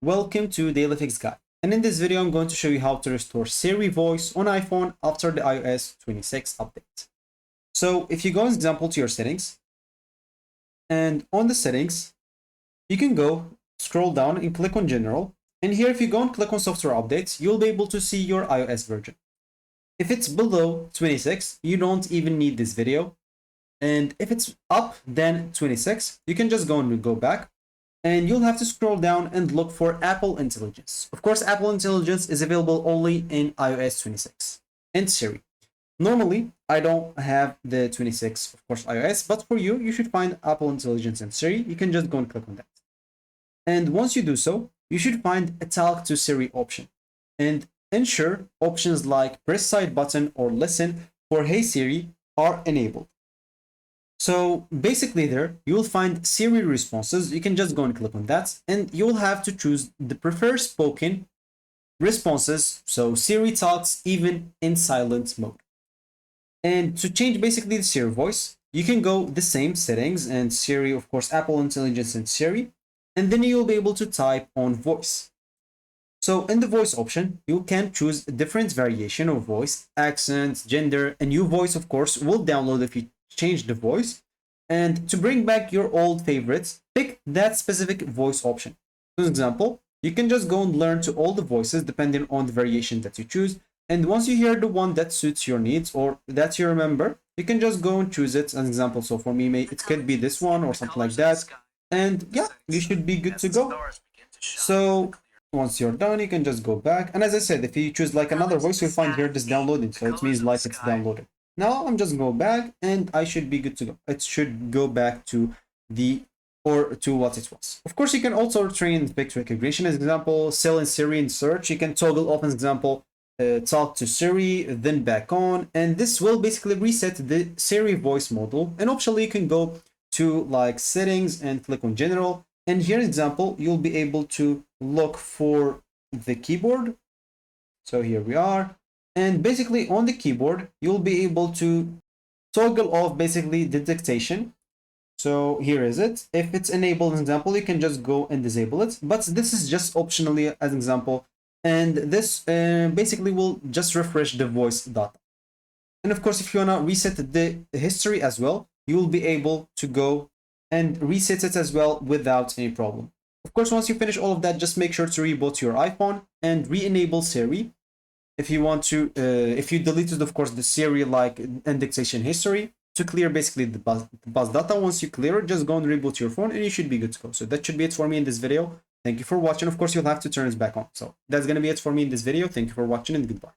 Welcome to Daily Fix Guide. And in this video, I'm going to show you how to restore Siri voice on iPhone after the iOS 26 update. So if you go, as example, to your settings, and on the settings, you can go scroll down and click on General. And here, if you go and click on Software Updates, you'll be able to see your iOS version. If it's below 26, you don't even need this video. And if it's up than 26, you can just go and go back. And you'll have to scroll down and look for Apple Intelligence. Of course, Apple Intelligence is available only in iOS 26 and Siri. Normally, I don't have the 26, of course, iOS, but for you, you should find Apple Intelligence and Siri. You can just go and click on that. And once you do so, you should find a Talk to Siri option and ensure options like press side button or listen for Hey Siri are enabled. So basically there, you'll find Siri responses. You can just go and click on that and you'll have to choose the preferred spoken responses. So Siri talks even in silent mode. And to change basically the Siri voice, you can go the same settings and Siri, of course, Apple Intelligence and Siri, and then you'll be able to type on voice. So in the voice option, you can choose a different variation of voice, accent, gender, a new voice, of course, will download if you change the voice. And to bring back your old favorites, pick that specific voice option. For example, you can just go and learn to all the voices depending on the variation that you choose. And once you hear the one that suits your needs or that you remember, you can just go and choose it as an example. So for me, it could be this one or something like that. And yeah, you should be good to go. So once you're done, you can just go back. And as I said, if you choose like another voice, you'll find here this downloading. So it means like it's downloaded. Now I'm just go back and I should be good to go. It should go back to what it was. Of course, you can also train speech recognition as example, sell in Siri in search. You can toggle off as example, talk to Siri, then back on. And this will basically reset the Siri voice model. And optionally, you can go to like settings and click on general. And here, example, you'll be able to look for the keyboard. So here we are. And basically on the keyboard, you'll be able to toggle off basically the dictation. So here is it. If it's enabled, as example, you can just go and disable it. But this is just optionally as an example. And this basically will just refresh the voice data. And of course, if you want to reset the history as well, you will be able to go and reset it as well without any problem. Of course, once you finish all of that, just make sure to reboot your iPhone and re-enable Siri. If you want to, if you deleted, of course, the Siri like indexation history to clear basically the bus data. Once you clear it, just go and reboot your phone and you should be good to go. So that should be it for me in this video. Thank you for watching. Of course, you'll have to turn it back on. So that's going to be it for me in this video. Thank you for watching and goodbye.